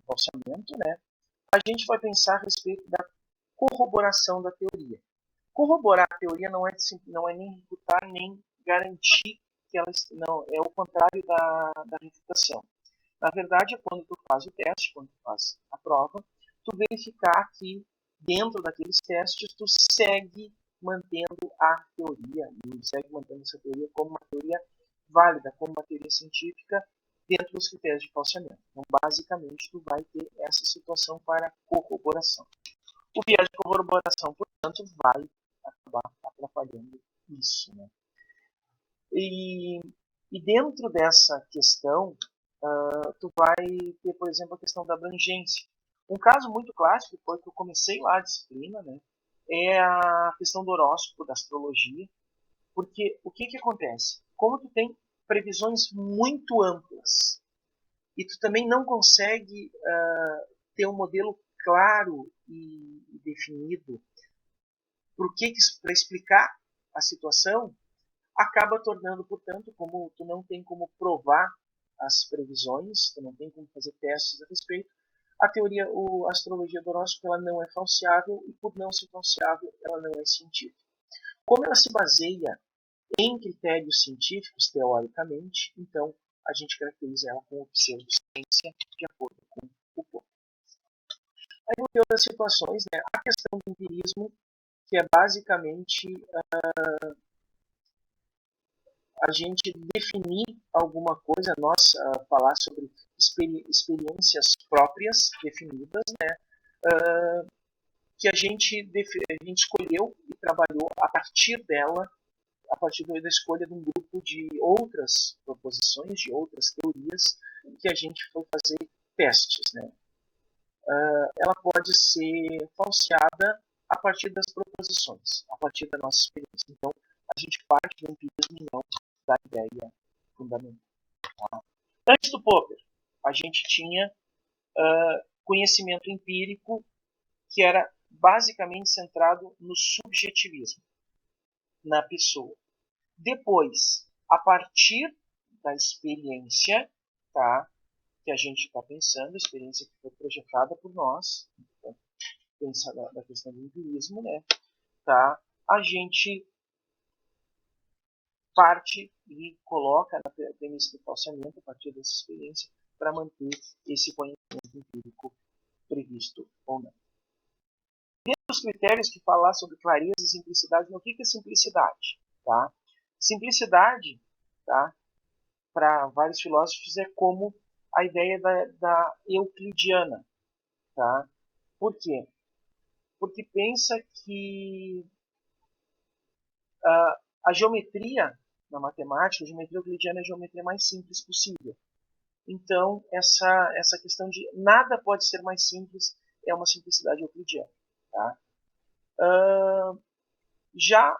A: falseamento, né, a gente vai pensar a respeito da corroboração da teoria. Corroborar a teoria não é nem refutar, nem garantir que ela não é o contrário da refutação. Na verdade, é quando tu faz o teste, quando tu faz a prova, tu verificar que dentro daqueles testes tu segue mantendo a teoria, e segue mantendo essa teoria como uma teoria válida, como uma teoria científica dentro dos critérios de falseamento. Então, basicamente, tu vai ter essa situação para corroboração. O viés de corroboração, portanto, vai acabar atrapalhando isso. Né? E dentro dessa questão, tu vai ter, por exemplo, a questão da abrangência. Um caso muito clássico, que foi que eu comecei lá a disciplina, né, é a questão do horóscopo, da astrologia, porque o que acontece? Como tu tem previsões muito amplas e tu também não consegue ter um modelo claro e definido para explicar a situação, acaba tornando, portanto, como tu não tem como provar as previsões, tu não tem como fazer testes a respeito, a astrologia do horóscopo ela não é falseável e por não ser falseável, ela não é científica. Como ela se baseia em critérios científicos, teoricamente, então a gente caracteriza ela como pseudociência de acordo com o Popper. Aí vou ter outras situações, né? A questão do empirismo, que é basicamente a gente definir alguma coisa, nós falar sobre experiências próprias definidas, né, que a gente escolheu e trabalhou a partir dela, a partir da escolha de um grupo de outras proposições, de outras teorias, que a gente foi fazer testes, né? Ela pode ser falseada a partir das proposições, a partir da nossa experiência. Então, a gente parte do empirismo e não da ideia fundamental. Tá? Antes do Popper, a gente tinha conhecimento empírico que era basicamente centrado no subjetivismo, na pessoa. Depois, a partir da experiência, tá, que a gente está pensando, a experiência que foi projetada por nós, então, pensa da questão do empirismo, né, tá, a gente parte e coloca na premissa do falseamento a partir dessa experiência para manter esse conhecimento empírico previsto ou não. Os critérios que falar sobre clareza e simplicidade, o que é simplicidade? Tá? Simplicidade, tá, para vários filósofos, é como a ideia da euclidiana. Tá? Por quê? Porque pensa que a geometria na matemática, a geometria euclidiana é a geometria mais simples possível. Então, essa questão de nada pode ser mais simples é uma simplicidade euclidiana. Tá? Já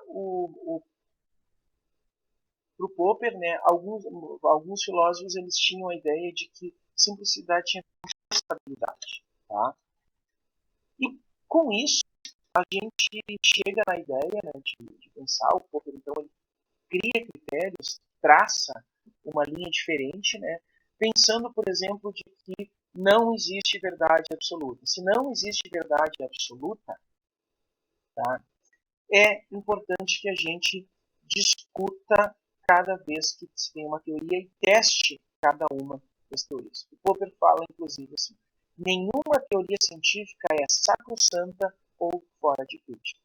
A: para o Popper, né, alguns filósofos eles tinham a ideia de que simplicidade tinha estabilidade. Tá? E com isso, a gente chega na ideia, né, de pensar, o Popper então ele cria critérios, traça uma linha diferente, né, pensando, por exemplo, de que não existe verdade absoluta. Se não existe verdade absoluta, tá, é importante que a gente discuta cada vez que se tem uma teoria e teste cada uma das teorias. O Popper fala, inclusive, assim, nenhuma teoria científica é sacrossanta ou fora de crítica.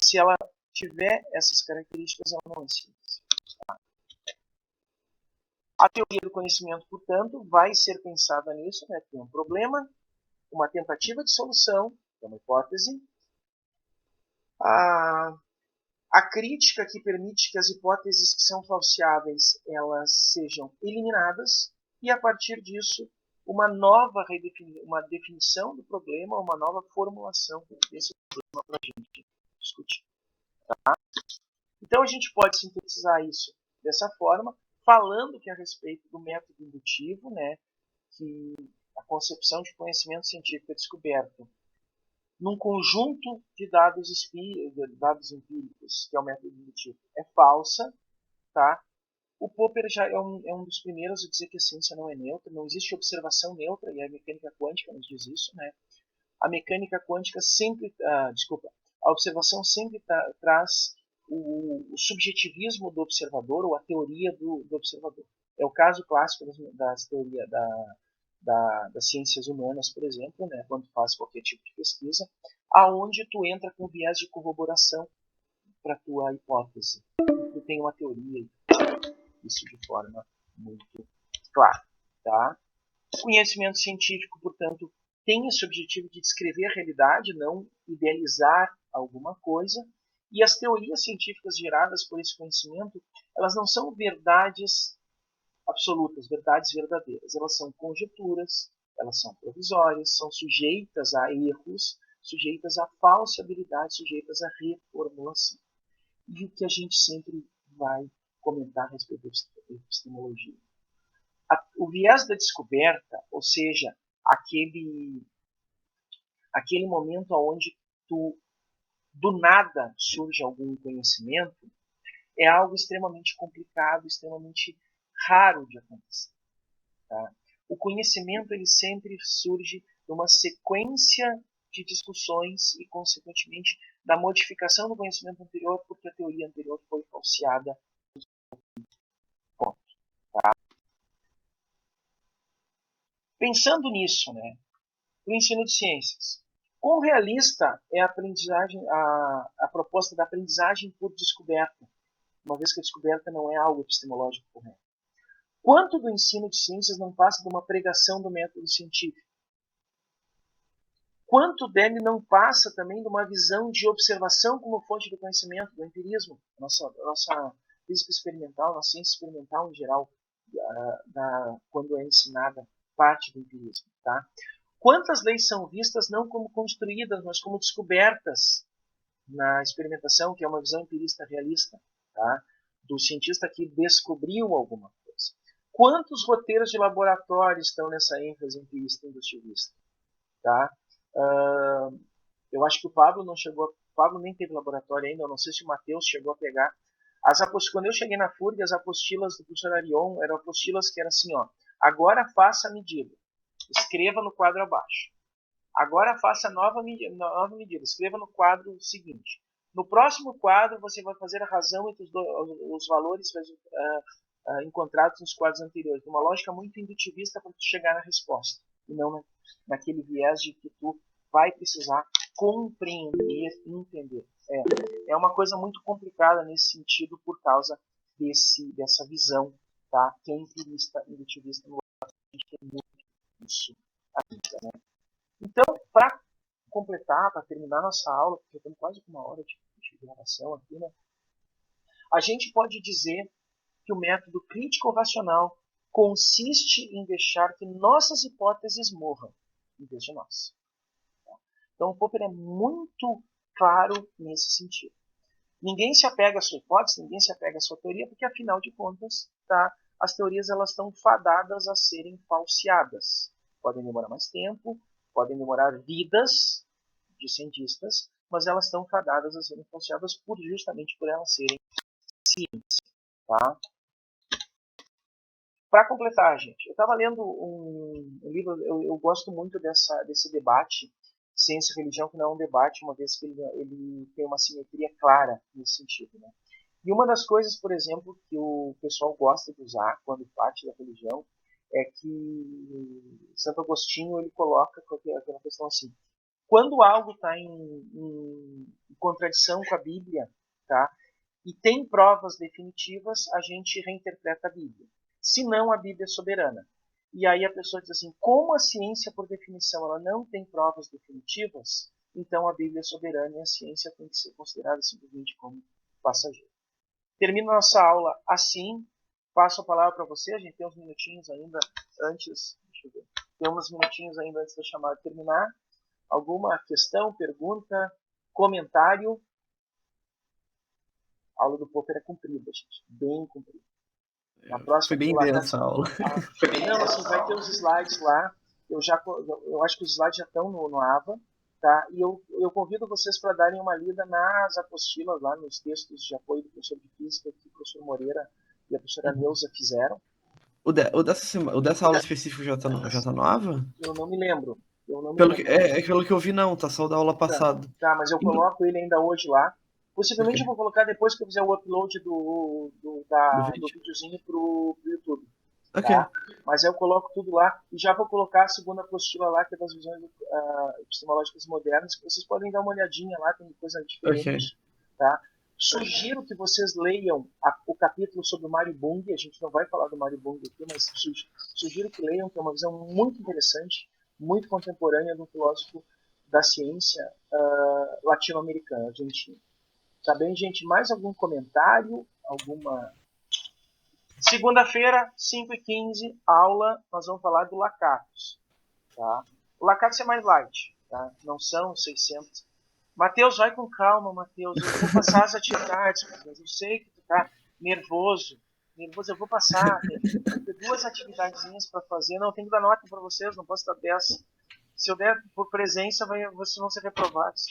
A: Se ela tiver essas características, ela não é ciência. Tá? A teoria do conhecimento, portanto, vai ser pensada nisso, né? Tem um problema, uma tentativa de solução, que é uma hipótese, a crítica que permite que as hipóteses que são falseáveis elas sejam eliminadas e, a partir disso, uma definição do problema, uma nova formulação desse problema para a gente discutir. Tá? Então, a gente pode sintetizar isso dessa forma, falando que a respeito do método indutivo, né, que a concepção de conhecimento científico é descoberta num conjunto de dados empíricos, que é o método indutivo, é falsa. Tá? O Popper já é um dos primeiros a dizer que a ciência não é neutra, não existe observação neutra, e a mecânica quântica nos diz isso. Né? A mecânica quântica sempre, a observação sempre traz o subjetivismo do observador, ou a teoria do observador. É o caso clássico das teorias das ciências humanas, por exemplo, né, quando faz qualquer tipo de pesquisa, aonde tu entra com viés de corroboração para tua hipótese. Tu tem uma teoria, isso de forma muito clara. Tá? O conhecimento científico, portanto, tem esse objetivo de descrever a realidade, não idealizar alguma coisa, e as teorias científicas geradas por esse conhecimento, elas não são verdades absolutas, verdades verdadeiras. Elas são conjecturas, elas são provisórias, são sujeitas a erros, sujeitas a falseabilidade, sujeitas a reformulação. E o que a gente sempre vai comentar a respeito da epistemologia. O viés da descoberta, ou seja, aquele momento onde do nada surge algum conhecimento, é algo extremamente complicado, extremamente raro de acontecer. Tá? O conhecimento ele sempre surge de uma sequência de discussões e, consequentemente, da modificação do conhecimento anterior, porque a teoria anterior foi falseada. Tá? Pensando nisso, né, o ensino de ciências. Quão realista é a proposta da aprendizagem por descoberta, uma vez que a descoberta não é algo epistemológico correto? Quanto do ensino de ciências não passa de uma pregação do método científico? quanto dele não passa também de uma visão de observação como fonte do conhecimento, do empirismo, nossa física experimental, nossa ciência experimental em geral, quando é ensinada parte do empirismo. Tá? Quantas leis são vistas não como construídas, mas como descobertas na experimentação, que é uma visão empirista realista, tá? Do cientista que descobriu alguma coisa. Quantos roteiros de laboratório estão nessa ênfase empirista industrialista? Tá? Eu acho que o Pablo não chegou, o Pablo nem teve laboratório ainda, eu não sei se o Matheus chegou a pegar. Quando eu cheguei na FURG, as apostilas do professor Arion eram apostilas que eram assim, ó, agora faça a medida, escreva no quadro abaixo. Agora faça nova medida, escreva no quadro seguinte. No próximo quadro, você vai fazer a razão entre os valores encontrados nos quadros anteriores. Uma lógica muito indutivista para tu chegar na resposta. E não naquele viés de que tu vai precisar compreender, entender. É uma coisa muito complicada nesse sentido por causa dessa visão, tá? Que é empirista, indutivista. A gente tem muito isso ainda, né? Então, para completar, para terminar nossa aula, porque estamos quase com 1 hora de gravação aqui, né? A gente pode dizer que o método crítico-racional consiste em deixar que nossas hipóteses morram, em vez de nós. Então, o Popper é muito claro nesse sentido. Ninguém se apega à sua hipótese, ninguém se apega à sua teoria, porque, afinal de contas, tá, as teorias elas estão fadadas a serem falseadas. Podem demorar mais tempo, podem demorar vidas de cientistas, mas elas estão fadadas a serem falseadas justamente por elas serem ciência. Tá? Para completar, gente, eu estava lendo um livro, eu gosto muito desse debate, ciência e religião, que não é um debate, uma vez que ele tem uma simetria clara nesse sentido. Né? E uma das coisas, por exemplo, que o pessoal gosta de usar quando parte da religião, é que Santo Agostinho ele coloca aquela questão assim, quando algo está em contradição com a Bíblia, tá, e tem provas definitivas, a gente reinterpreta a Bíblia. Se não, a Bíblia é soberana. E aí a pessoa diz assim, como a ciência, por definição, ela não tem provas definitivas, então a Bíblia é soberana e a ciência tem que ser considerada simplesmente como passageira. Termino nossa aula assim, passo a palavra para você, a gente tem uns minutinhos ainda antes, deixa eu ver, tem uns minutinhos ainda antes da chamada terminar. Alguma questão, pergunta, comentário? A aula do Popper é comprida, gente, bem comprida. Na próxima
C: Foi bem densa a aula.
A: Não, assim, vai ter os slides lá. Eu acho que os slides já estão no AVA, tá? E eu convido vocês para darem uma lida nas apostilas lá, nos textos de apoio do professor de física que o professor Moreira e a professora Neuza fizeram.
C: O dessa aula específica já tá nova?
A: Eu não me lembro.
C: Pelo que eu vi, não, tá só da aula passada.
A: Tá, mas eu coloco ele ainda hoje lá. Possivelmente eu vou colocar depois que eu fizer o upload do videozinho pro YouTube.
C: Ok.
A: Tá? Mas eu coloco tudo lá e já vou colocar a segunda apostila lá, que é das visões epistemológicas modernas, que vocês podem dar uma olhadinha lá, tem coisa diferente.
C: Ok.
A: Tá? Sugiro que vocês leiam o capítulo sobre o Mário Bung. A gente não vai falar do Mário Bung aqui, mas sugiro que leiam, que é uma visão muito interessante, muito contemporânea do filósofo da ciência latino-americana, argentino. Tá bem, gente? Mais algum comentário? Segunda-feira, 5h15, aula, nós vamos falar do Lakatos. Tá? O Lakatos é mais light, tá? Não são 600. Matheus, vai com calma, Matheus. Eu vou passar as atividades, Matheus. Eu sei que tu tá nervoso. Eu vou passar. Vou ter 2 atividadezinhas para fazer. Não, eu tenho que dar nota para vocês, não posso dar 10. Se eu der por presença, vocês vão ser reprovados.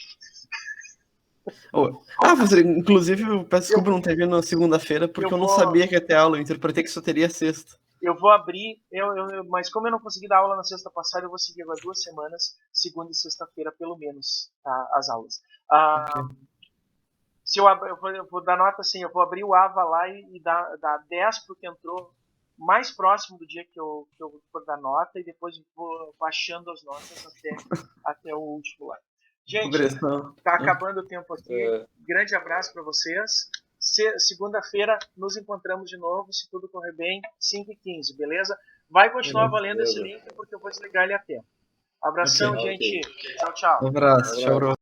C: Professor, inclusive eu peço desculpa não ter vindo na segunda-feira, porque eu não sabia que ia ter aula, eu interpretei que só teria sexta.
A: Eu vou abrir, mas como eu não consegui dar aula na sexta passada, eu vou seguir agora 2 semanas, segunda e sexta-feira pelo menos, tá, as aulas. Okay. Se eu vou dar nota assim, eu vou abrir o AVA lá e dar 10 porque entrou mais próximo do dia que eu for dar nota, e depois vou baixando as notas até o último lá. Gente, tá acabando o tempo aqui. Grande abraço para vocês. Segunda-feira nos encontramos de novo, se tudo correr bem, 5h15, beleza? Vai continuar valendo esse link porque eu vou desligar ele a tempo. Abração,
B: Ok.
A: gente. Tchau, tchau.
C: Um abraço, tchau, bro.